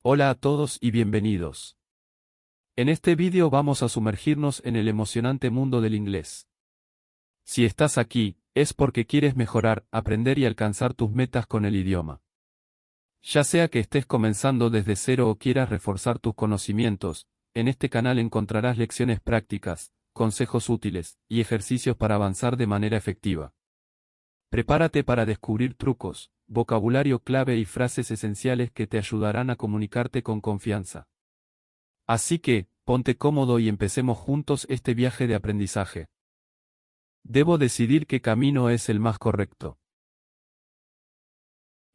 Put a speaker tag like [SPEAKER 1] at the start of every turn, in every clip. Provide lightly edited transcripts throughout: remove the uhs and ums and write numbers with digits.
[SPEAKER 1] Hola a todos y bienvenidos. En este vídeo vamos a sumergirnos en el emocionante mundo del inglés. Si estás aquí, es porque quieres mejorar, aprender y alcanzar tus metas con el idioma. Ya sea que estés comenzando desde cero o quieras reforzar tus conocimientos, en este canal encontrarás lecciones prácticas, consejos útiles y ejercicios para avanzar de manera efectiva. Prepárate para descubrir trucos, vocabulario clave y frases esenciales que te ayudarán a comunicarte con confianza. Así que, ponte cómodo y empecemos juntos este viaje de aprendizaje. Debo decidir qué camino es el más correcto.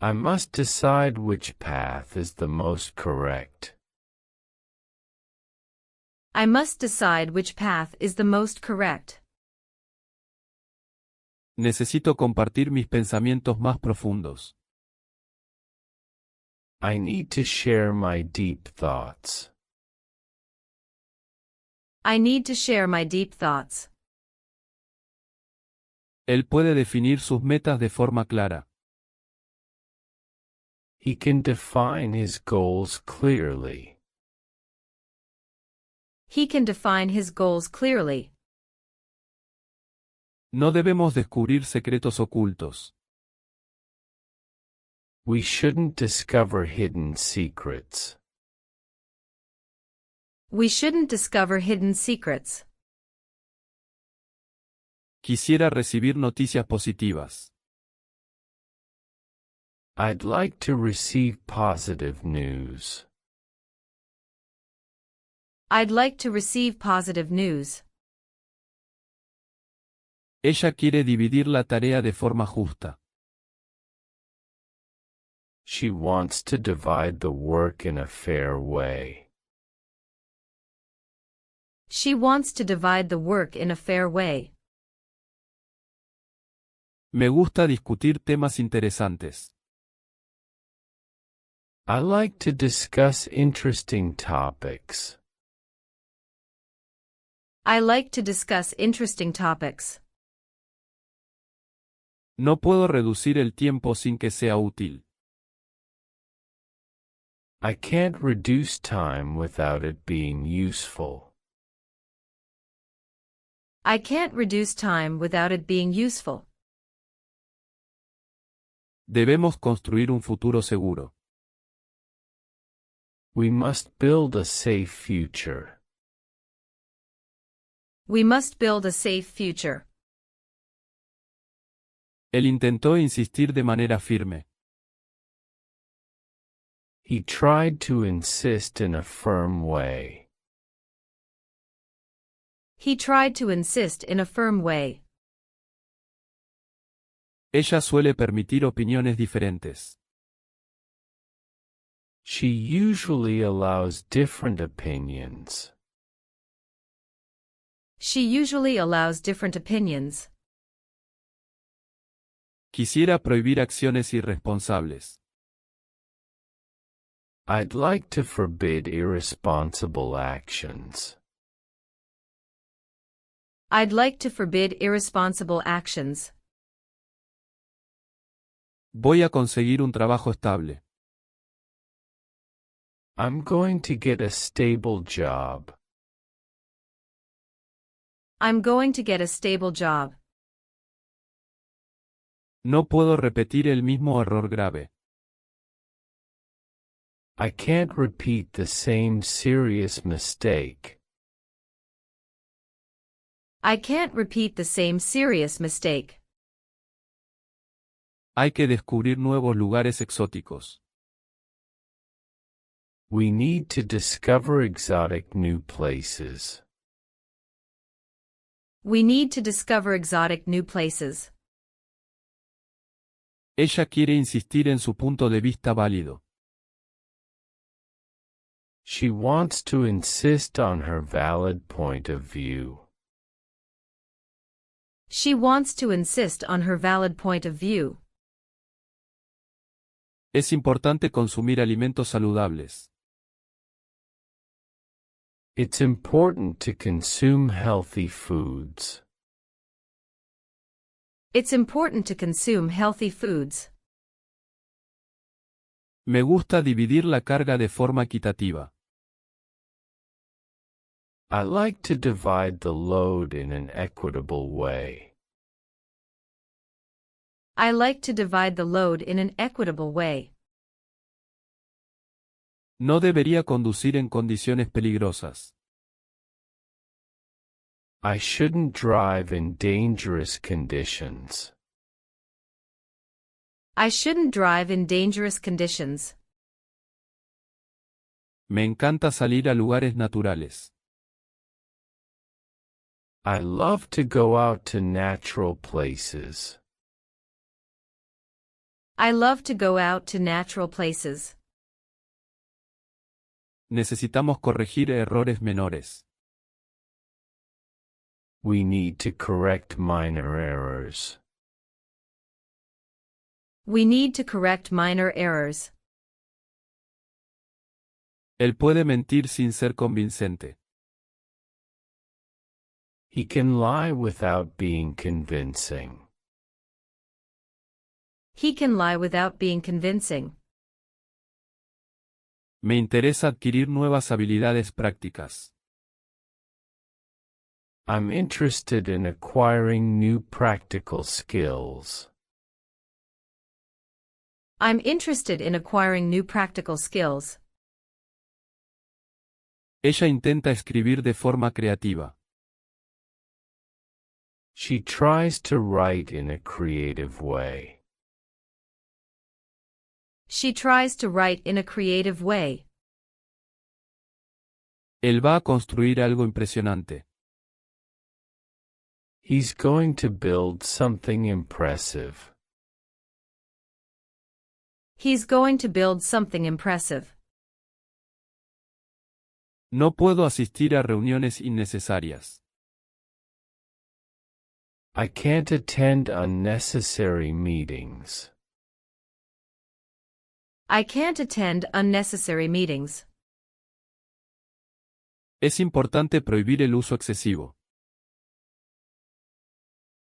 [SPEAKER 2] I must decide which path is the most correct.
[SPEAKER 3] I must decide which path is the most correct.
[SPEAKER 1] Necesito compartir mis pensamientos más profundos.
[SPEAKER 2] I need to share my deep thoughts.
[SPEAKER 3] I need to share my deep thoughts.
[SPEAKER 1] Él puede definir sus metas de forma clara.
[SPEAKER 2] He can define his goals clearly.
[SPEAKER 3] He can define his goals clearly.
[SPEAKER 1] No debemos descubrir secretos ocultos.
[SPEAKER 2] We shouldn't discover hidden secrets.
[SPEAKER 3] We shouldn't discover hidden secrets.
[SPEAKER 1] Quisiera recibir noticias positivas.
[SPEAKER 2] I'd like to receive positive news.
[SPEAKER 3] I'd like to receive positive news.
[SPEAKER 1] Ella quiere dividir la tarea de forma justa.
[SPEAKER 2] She wants to divide the work in a fair way.
[SPEAKER 3] She wants to divide the work in a fair way.
[SPEAKER 1] Me gusta discutir temas interesantes.
[SPEAKER 2] I like to discuss interesting topics.
[SPEAKER 3] I like to discuss interesting topics.
[SPEAKER 1] No puedo reducir el tiempo sin que sea útil.
[SPEAKER 2] I can't reduce time without it being useful.
[SPEAKER 3] I can't reduce time without it being useful.
[SPEAKER 1] Debemos construir un futuro seguro.
[SPEAKER 2] We must build a safe future.
[SPEAKER 3] We must build a safe future.
[SPEAKER 1] Él intentó insistir de manera firme.
[SPEAKER 2] He tried to insist in a firm way.
[SPEAKER 3] He tried to insist in a firm way.
[SPEAKER 1] Ella suele permitir opiniones diferentes.
[SPEAKER 2] She usually allows different opinions.
[SPEAKER 3] She usually allows different opinions.
[SPEAKER 1] Quisiera prohibir acciones irresponsables.
[SPEAKER 2] I'd like to forbid irresponsible actions.
[SPEAKER 3] I'd like to forbid irresponsible actions.
[SPEAKER 1] Voy a conseguir un trabajo estable.
[SPEAKER 2] I'm going to get a stable job.
[SPEAKER 3] I'm going to get a stable job.
[SPEAKER 1] No puedo repetir el mismo error grave.
[SPEAKER 2] I can't repeat the same serious mistake.
[SPEAKER 3] I can't repeat the same serious mistake.
[SPEAKER 1] Hay que descubrir nuevos lugares exóticos.
[SPEAKER 2] We need to discover exotic new places.
[SPEAKER 3] We need to discover exotic new places.
[SPEAKER 1] Ella quiere insistir en su punto de vista válido.
[SPEAKER 2] She wants to insist on her valid point of view.
[SPEAKER 3] She wants to insist on her valid point of view.
[SPEAKER 1] Es importante consumir alimentos saludables.
[SPEAKER 2] It's important to consume healthy foods.
[SPEAKER 3] It's important to consume healthy foods.
[SPEAKER 1] Me gusta dividir la carga de forma equitativa.
[SPEAKER 2] I like to divide the load in an equitable way.
[SPEAKER 3] I like to divide the load in an equitable way.
[SPEAKER 1] No debería conducir en condiciones peligrosas.
[SPEAKER 2] I shouldn't drive in dangerous conditions.
[SPEAKER 3] I shouldn't drive in dangerous conditions.
[SPEAKER 1] Me encanta salir a lugares naturales.
[SPEAKER 2] I love to go out to natural places.
[SPEAKER 3] I love to go out to natural places.
[SPEAKER 1] Necesitamos corregir errores menores.
[SPEAKER 2] We need to correct minor errors.
[SPEAKER 3] We need to correct minor errors.
[SPEAKER 1] Él puede mentir sin ser convincente.
[SPEAKER 2] He can lie without being convincing.
[SPEAKER 3] He can lie without being convincing.
[SPEAKER 1] Me interesa adquirir nuevas habilidades prácticas.
[SPEAKER 2] I'm interested in acquiring new practical skills.
[SPEAKER 3] I'm interested in acquiring new practical skills.
[SPEAKER 1] Ella intenta escribir de forma creativa.
[SPEAKER 2] She tries to write in a creative way.
[SPEAKER 3] She tries to write in a creative way.
[SPEAKER 1] Él va a construir algo impresionante.
[SPEAKER 2] He's going to build something impressive.
[SPEAKER 3] He's going to build something impressive.
[SPEAKER 1] No puedo asistir a reuniones innecesarias.
[SPEAKER 2] I can't attend unnecessary meetings.
[SPEAKER 3] I can't attend unnecessary meetings.
[SPEAKER 1] Es importante prohibir el uso excesivo.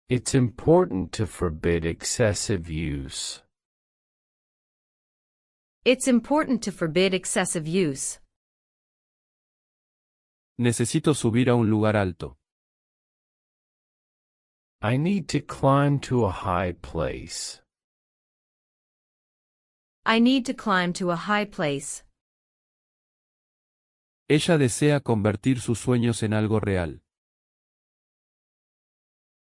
[SPEAKER 2] It's important to forbid excessive use.
[SPEAKER 3] It's important to forbid excessive use.
[SPEAKER 1] Necesito subir a un lugar alto.
[SPEAKER 2] I need to climb to a high place.
[SPEAKER 3] I need to climb to a high place.
[SPEAKER 1] Ella desea convertir sus sueños en algo real.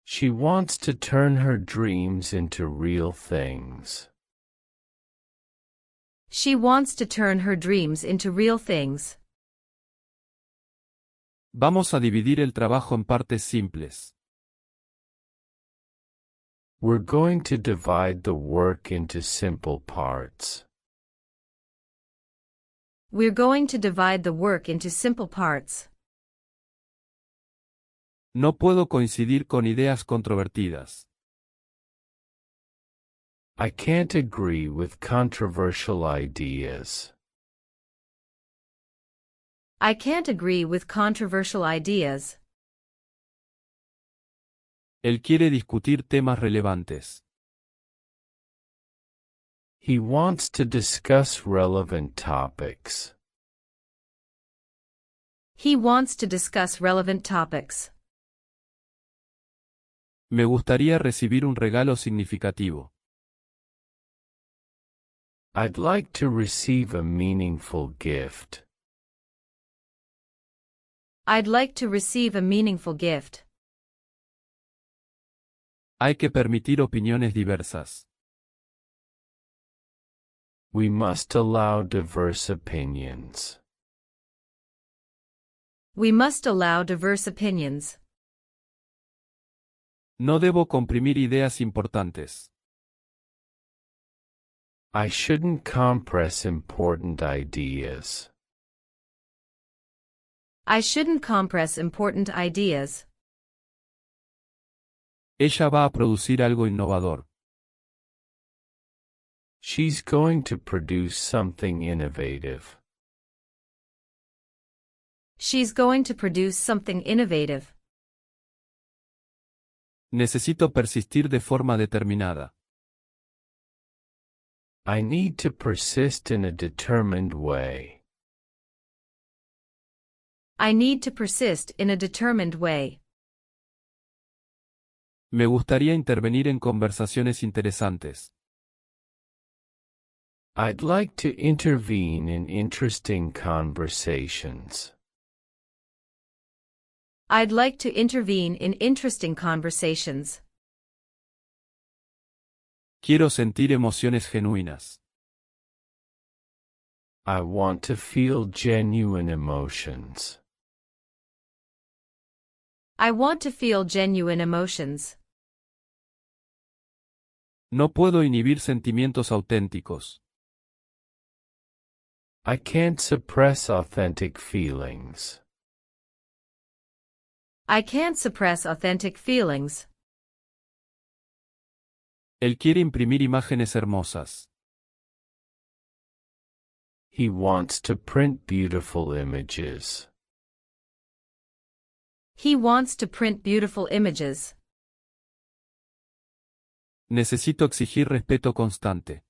[SPEAKER 2] She wants to turn her dreams into real things.
[SPEAKER 3] She wants to turn her dreams into real things.
[SPEAKER 1] Vamos a dividir el trabajo en partes simples.
[SPEAKER 2] We're going to divide the work into simple parts.
[SPEAKER 3] We're going to divide the work into simple parts.
[SPEAKER 1] No puedo coincidir con ideas controvertidas.
[SPEAKER 2] I can't agree with controversial ideas.
[SPEAKER 3] I can't agree with controversial ideas.
[SPEAKER 1] Él quiere discutir temas relevantes.
[SPEAKER 2] He wants to discuss relevant topics.
[SPEAKER 3] He wants to discuss relevant topics.
[SPEAKER 1] Me gustaría recibir un regalo significativo.
[SPEAKER 2] I'd like to receive a meaningful gift.
[SPEAKER 3] I'd like to receive a meaningful gift.
[SPEAKER 1] Hay que permitir opiniones diversas.
[SPEAKER 2] We must allow diverse opinions.
[SPEAKER 3] We must allow diverse opinions.
[SPEAKER 1] No debo comprimir ideas importantes.
[SPEAKER 2] I shouldn't compress important ideas.
[SPEAKER 3] I shouldn't compress important ideas.
[SPEAKER 1] Ella va a producir algo innovador.
[SPEAKER 2] She's going to produce something innovative.
[SPEAKER 3] She's going to produce something innovative.
[SPEAKER 1] Necesito persistir de forma determinada.
[SPEAKER 2] I need to persist in a determined way.
[SPEAKER 3] I need to persist in a determined way.
[SPEAKER 1] Me gustaría intervenir en conversaciones interesantes.
[SPEAKER 2] I'd like to intervene in interesting conversations.
[SPEAKER 3] I'd like to intervene in interesting conversations.
[SPEAKER 1] Quiero sentir emociones genuinas.
[SPEAKER 2] I want to feel genuine emotions.
[SPEAKER 3] I want to feel genuine emotions.
[SPEAKER 1] No puedo inhibir sentimientos auténticos.
[SPEAKER 2] I can't suppress authentic feelings.
[SPEAKER 3] I can't suppress authentic feelings.
[SPEAKER 1] Él quiere imprimir imágenes hermosas.
[SPEAKER 2] He wants to print beautiful images.
[SPEAKER 3] He wants to print beautiful images.
[SPEAKER 1] Necesito exigir respeto constante.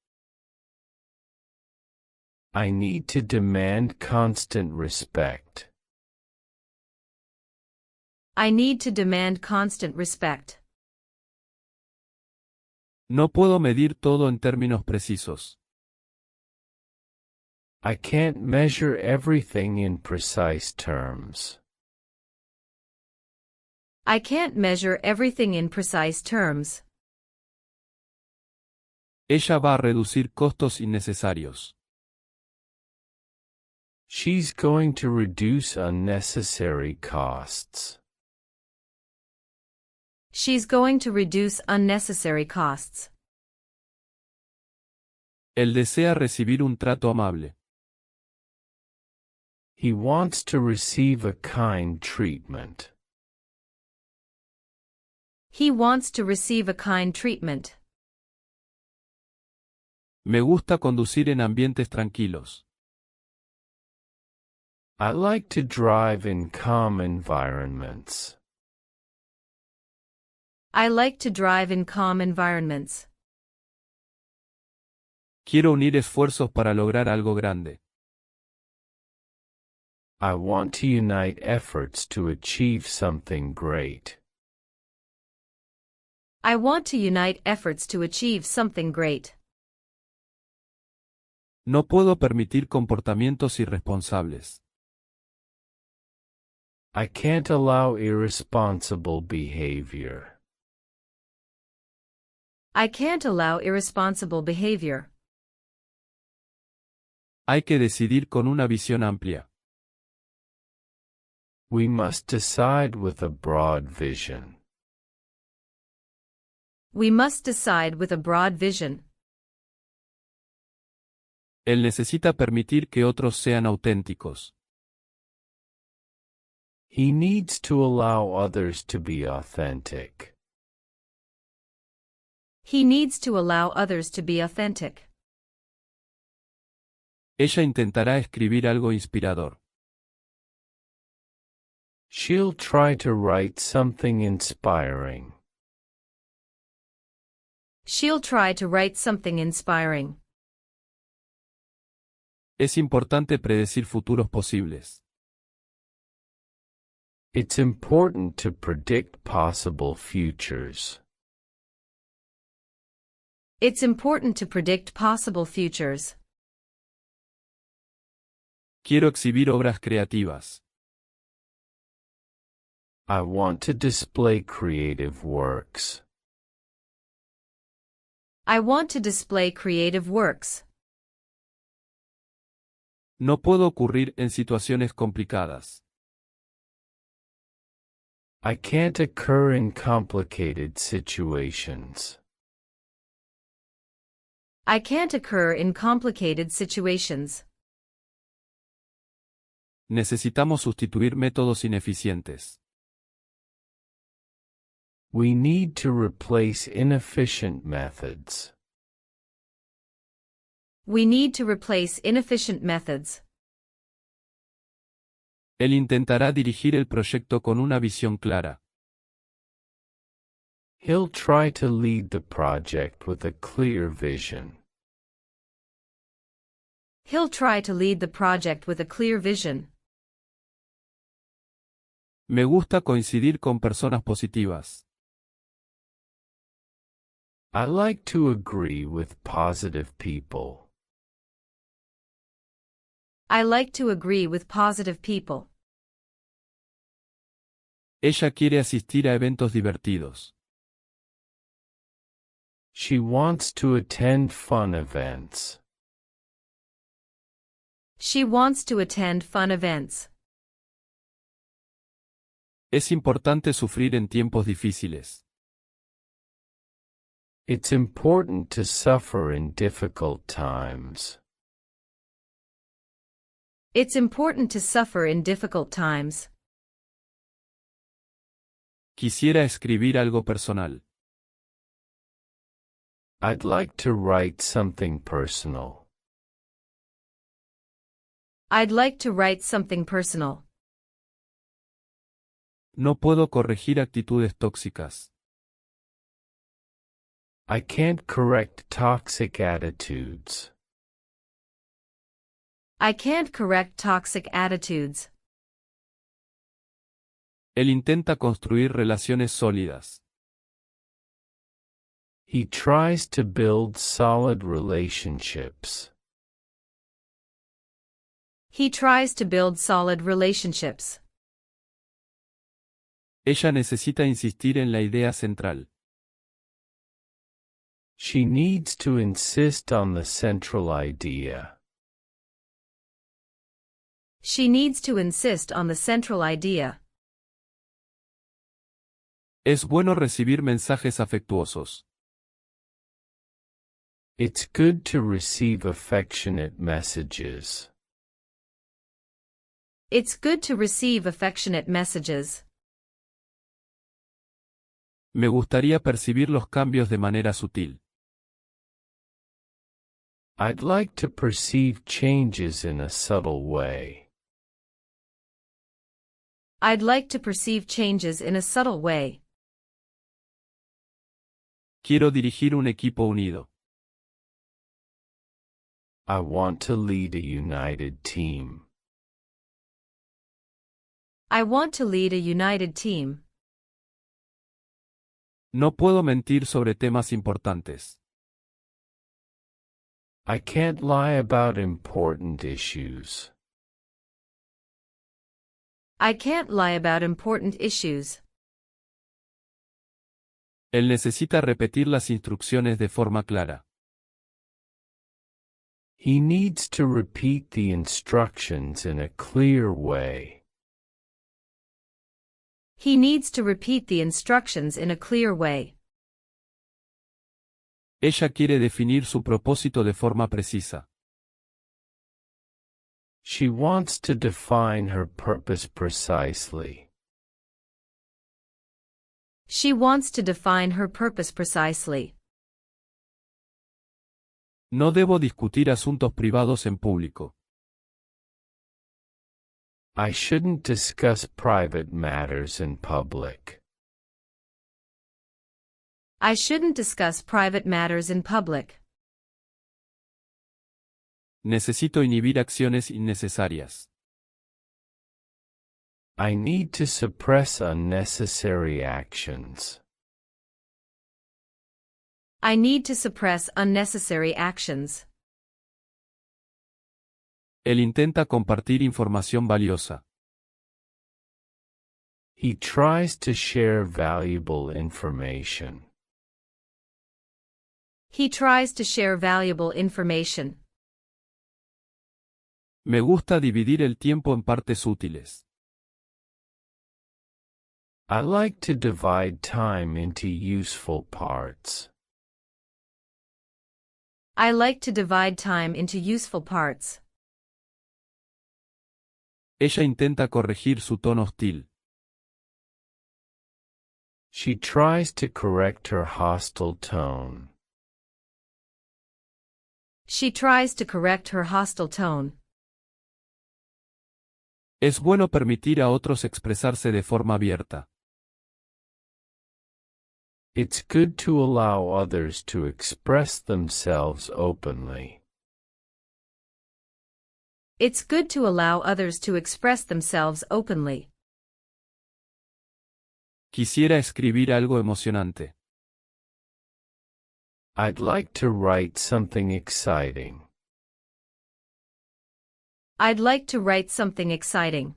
[SPEAKER 2] I need to demand constant respect.
[SPEAKER 3] I need to demand constant respect.
[SPEAKER 1] No puedo medir todo en términos precisos.
[SPEAKER 2] I can't measure everything in precise terms.
[SPEAKER 3] I can't measure everything in precise terms.
[SPEAKER 1] Ella va a reducir costos innecesarios.
[SPEAKER 2] She's going to reduce unnecessary costs.
[SPEAKER 3] She's going to reduce unnecessary costs.
[SPEAKER 1] Él desea recibir un trato amable.
[SPEAKER 2] He wants to receive a kind treatment.
[SPEAKER 3] He wants to receive a kind treatment.
[SPEAKER 1] Me gusta conducir en ambientes tranquilos.
[SPEAKER 2] I like to drive in calm environments.
[SPEAKER 3] I like to drive in calm environments.
[SPEAKER 1] Quiero unir esfuerzos para lograr algo grande.
[SPEAKER 2] I want to unite efforts to achieve something great.
[SPEAKER 3] I want to unite efforts to achieve something great.
[SPEAKER 1] No puedo permitir comportamientos irresponsables.
[SPEAKER 2] I can't allow irresponsible behavior.
[SPEAKER 3] I can't allow irresponsible behavior.
[SPEAKER 1] Hay que decidir con una visión amplia.
[SPEAKER 2] We must decide with a broad vision.
[SPEAKER 3] We must decide with a broad vision.
[SPEAKER 1] Él necesita permitir que otros sean auténticos.
[SPEAKER 2] He needs to allow others to be authentic.
[SPEAKER 3] He needs to allow others to be authentic.
[SPEAKER 1] Ella intentará escribir algo inspirador.
[SPEAKER 2] She'll try to write something inspiring.
[SPEAKER 3] She'll try to write something inspiring.
[SPEAKER 1] Es importante predecir futuros posibles.
[SPEAKER 2] It's important to predict possible futures.
[SPEAKER 3] It's important to predict possible futures.
[SPEAKER 1] Quiero exhibir obras creativas.
[SPEAKER 2] I want to display creative works.
[SPEAKER 3] I want to display creative works.
[SPEAKER 1] No puedo ocurrir en situaciones complicadas.
[SPEAKER 2] I can't occur in complicated situations.
[SPEAKER 3] I can't occur in complicated situations.
[SPEAKER 1] Necesitamos sustituir métodos ineficientes.
[SPEAKER 2] We need to replace inefficient methods.
[SPEAKER 3] We need to replace inefficient methods.
[SPEAKER 1] Él intentará dirigir el proyecto con una visión clara.
[SPEAKER 2] He'll try to lead the project with a clear vision.
[SPEAKER 3] He'll try to lead the project with a clear vision.
[SPEAKER 1] Me gusta coincidir con personas positivas.
[SPEAKER 2] I like to agree with positive people.
[SPEAKER 3] I like to agree with positive people.
[SPEAKER 1] Ella quiere asistir a eventos divertidos.
[SPEAKER 2] She wants to attend fun events.
[SPEAKER 3] She wants to attend fun events.
[SPEAKER 1] Es importante sufrir en tiempos difíciles.
[SPEAKER 2] It's important to suffer in difficult times.
[SPEAKER 3] It's important to suffer in difficult times.
[SPEAKER 1] Quisiera escribir algo personal.
[SPEAKER 2] I'd like to write something personal.
[SPEAKER 3] I'd like to write something personal.
[SPEAKER 1] No puedo corregir actitudes tóxicas.
[SPEAKER 2] I can't correct toxic attitudes.
[SPEAKER 3] I can't correct toxic attitudes.
[SPEAKER 1] Él intenta construir relaciones sólidas.
[SPEAKER 2] He tries to build solid relationships.
[SPEAKER 3] He tries to build solid relationships.
[SPEAKER 1] Ella necesita insistir en la idea central.
[SPEAKER 2] She needs to insist on the central idea.
[SPEAKER 3] She needs to insist on the central idea.
[SPEAKER 1] Es bueno recibir mensajes afectuosos.
[SPEAKER 2] It's good to receive affectionate messages.
[SPEAKER 3] It's good to receive affectionate messages.
[SPEAKER 1] Me gustaría percibir los cambios de manera sutil.
[SPEAKER 2] I'd like to perceive changes in a subtle way.
[SPEAKER 3] I'd like to perceive changes in a subtle way.
[SPEAKER 1] Quiero dirigir un equipo unido.
[SPEAKER 2] I want to lead a united team.
[SPEAKER 3] I want to lead a united team.
[SPEAKER 1] No puedo mentir sobre temas importantes.
[SPEAKER 2] I can't lie about important issues.
[SPEAKER 3] I can't lie about important issues.
[SPEAKER 1] Él necesita repetir las instrucciones de forma clara.
[SPEAKER 2] He needs to repeat the instructions in a clear way.
[SPEAKER 3] He needs to repeat the instructions in a clear way.
[SPEAKER 1] Ella quiere definir su propósito de forma precisa.
[SPEAKER 2] She wants to define her purpose precisely.
[SPEAKER 3] She wants to define her purpose precisely.
[SPEAKER 1] No debo discutir asuntos privados en público.
[SPEAKER 2] I shouldn't discuss private matters in public.
[SPEAKER 3] I shouldn't discuss private matters in public.
[SPEAKER 1] Necesito inhibir acciones innecesarias.
[SPEAKER 2] I need to suppress unnecessary actions.
[SPEAKER 3] I need to suppress unnecessary actions.
[SPEAKER 1] Él intenta compartir información valiosa.
[SPEAKER 2] He tries to share valuable information.
[SPEAKER 3] He tries to share valuable information.
[SPEAKER 1] Me gusta dividir el tiempo en partes útiles.
[SPEAKER 2] I like to divide time into useful parts.
[SPEAKER 3] I like to divide time into useful parts.
[SPEAKER 1] Ella intenta corregir su tono hostil.
[SPEAKER 2] She tries to correct her hostile tone.
[SPEAKER 3] She tries to correct her hostile tone.
[SPEAKER 1] Es bueno permitir a otros expresarse de forma abierta.
[SPEAKER 2] It's good to allow others to express themselves openly.
[SPEAKER 3] It's good to allow others to express themselves openly.
[SPEAKER 1] Quisiera escribir algo emocionante.
[SPEAKER 2] I'd like to write something exciting.
[SPEAKER 3] I'd like to write something exciting.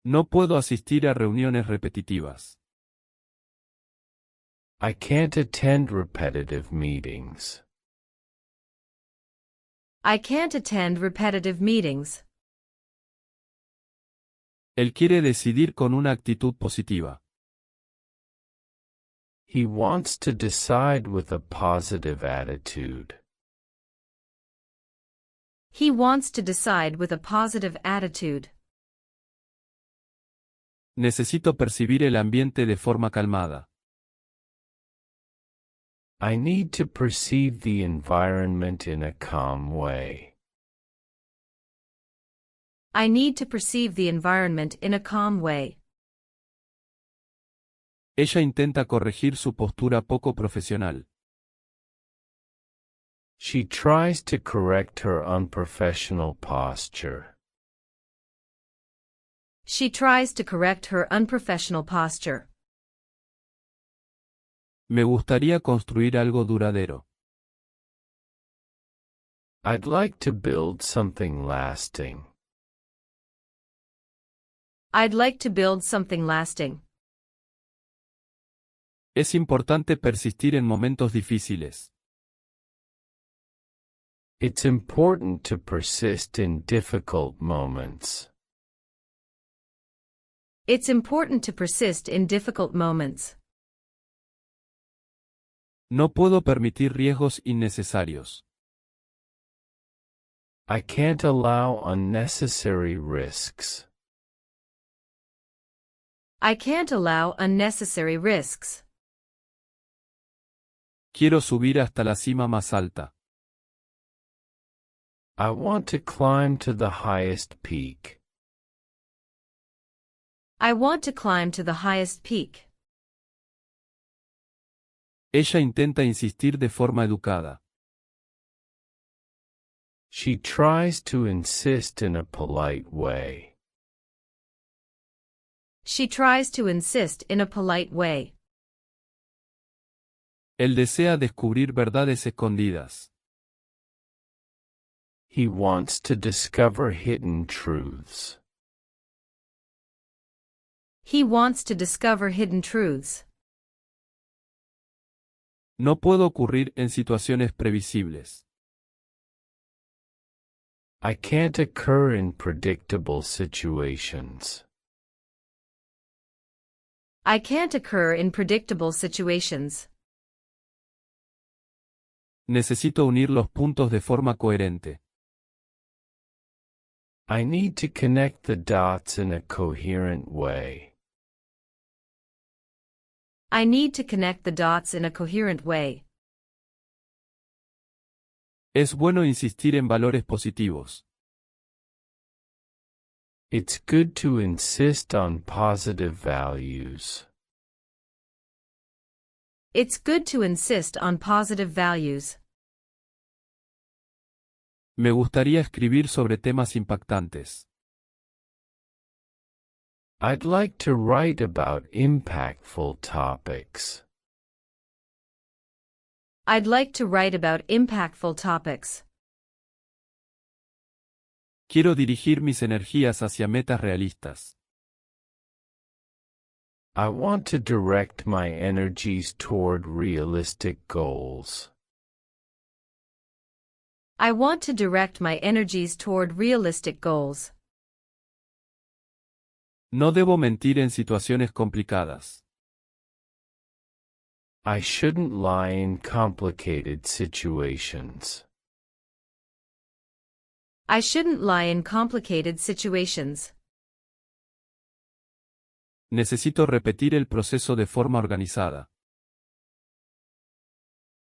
[SPEAKER 1] No puedo asistir a reuniones repetitivas.
[SPEAKER 2] I can't attend repetitive meetings.
[SPEAKER 3] I can't attend repetitive meetings.
[SPEAKER 1] Él quiere decidir con una actitud positiva.
[SPEAKER 2] He wants to decide with a positive attitude.
[SPEAKER 3] He wants to decide with a positive attitude.
[SPEAKER 1] Necesito percibir el ambiente de forma calmada.
[SPEAKER 2] I need to perceive the environment in a calm way.
[SPEAKER 3] I need to perceive the environment in a calm way.
[SPEAKER 1] Ella intenta corregir su postura poco profesional.
[SPEAKER 2] She tries to correct her unprofessional posture.
[SPEAKER 3] She tries to correct her unprofessional posture.
[SPEAKER 1] Me gustaría construir algo duradero.
[SPEAKER 2] I'd like to build something lasting.
[SPEAKER 3] I'd like to build something lasting.
[SPEAKER 1] Es importante persistir en momentos difíciles.
[SPEAKER 2] It's important to persist in difficult moments.
[SPEAKER 3] It's important to persist in difficult moments.
[SPEAKER 1] No puedo permitir riesgos innecesarios.
[SPEAKER 2] I can't allow unnecessary risks.
[SPEAKER 3] I can't allow unnecessary risks.
[SPEAKER 1] Quiero subir hasta la cima más alta.
[SPEAKER 2] I want to climb to the highest peak.
[SPEAKER 3] I want to climb to the highest peak.
[SPEAKER 1] Ella intenta insistir de forma educada.
[SPEAKER 2] She tries to insist in a polite way.
[SPEAKER 3] She tries to insist in a polite way.
[SPEAKER 1] Él desea descubrir verdades escondidas.
[SPEAKER 2] He wants to discover hidden truths.
[SPEAKER 3] He wants to discover hidden truths.
[SPEAKER 1] No puedo ocurrir en situaciones previsibles.
[SPEAKER 2] I can't occur in predictable situations.
[SPEAKER 3] I can't occur in predictable situations.
[SPEAKER 1] Necesito unir los puntos de forma coherente.
[SPEAKER 2] I need to connect the dots in a coherent way.
[SPEAKER 3] I need to connect the dots in a coherent way.
[SPEAKER 1] Es bueno insistir en valores positivos.
[SPEAKER 2] It's good to insist on positive values.
[SPEAKER 3] It's good to insist on positive values.
[SPEAKER 1] Me gustaría escribir sobre temas impactantes.
[SPEAKER 2] I'd like to write about impactful topics.
[SPEAKER 3] I'd like to write about impactful topics.
[SPEAKER 1] Quiero dirigir mis energías hacia metas realistas.
[SPEAKER 2] I want to direct my energies toward realistic goals.
[SPEAKER 3] I want to direct my energies toward realistic goals.
[SPEAKER 1] No debo mentir en situaciones complicadas.
[SPEAKER 2] I shouldn't lie in complicated situations.
[SPEAKER 3] I shouldn't lie in complicated situations.
[SPEAKER 1] Necesito repetir el proceso de forma organizada.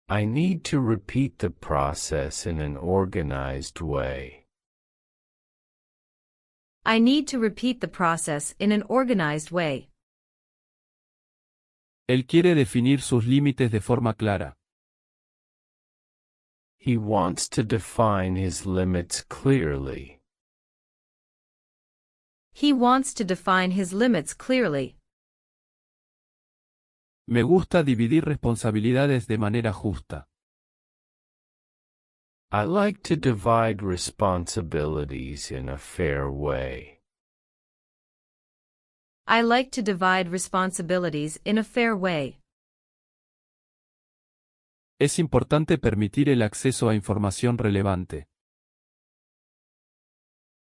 [SPEAKER 2] I need to repeat the process in an organized way.
[SPEAKER 3] I need to repeat the process in an organized way.
[SPEAKER 1] Él quiere definir sus límites de forma clara.
[SPEAKER 2] He wants to define his limits clearly.
[SPEAKER 3] He wants to define his limits clearly.
[SPEAKER 1] Me gusta dividir responsabilidades de manera justa.
[SPEAKER 2] I like to divide responsibilities in a fair way.
[SPEAKER 3] I like to divide responsibilities in a fair way.
[SPEAKER 1] Es importante permitir el acceso a información relevante.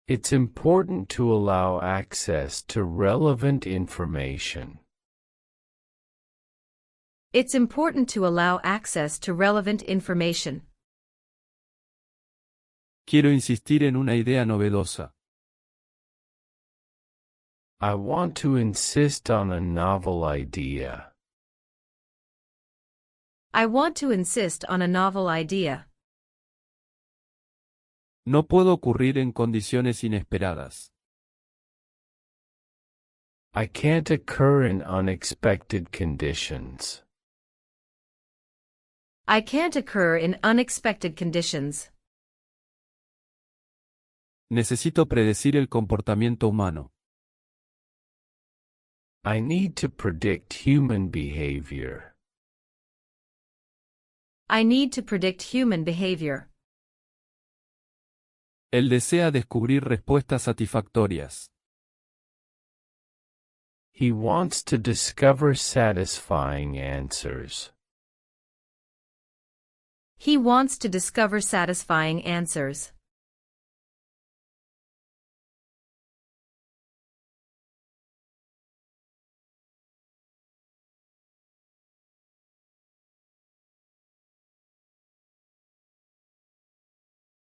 [SPEAKER 2] It's important to allow access to relevant information.
[SPEAKER 3] It's important to allow access to relevant information.
[SPEAKER 1] Quiero insistir en una idea novedosa.
[SPEAKER 2] I want to insist on a novel idea.
[SPEAKER 3] I want to insist on a novel idea.
[SPEAKER 1] No puedo ocurrir en condiciones inesperadas.
[SPEAKER 2] I can't occur in unexpected conditions.
[SPEAKER 3] I can't occur in unexpected conditions.
[SPEAKER 1] Necesito predecir el comportamiento humano.
[SPEAKER 2] I need to predict human behavior.
[SPEAKER 3] I need to predict human behavior.
[SPEAKER 1] Él desea descubrir respuestas satisfactorias.
[SPEAKER 2] He wants to discover satisfying answers.
[SPEAKER 3] He wants to discover satisfying answers.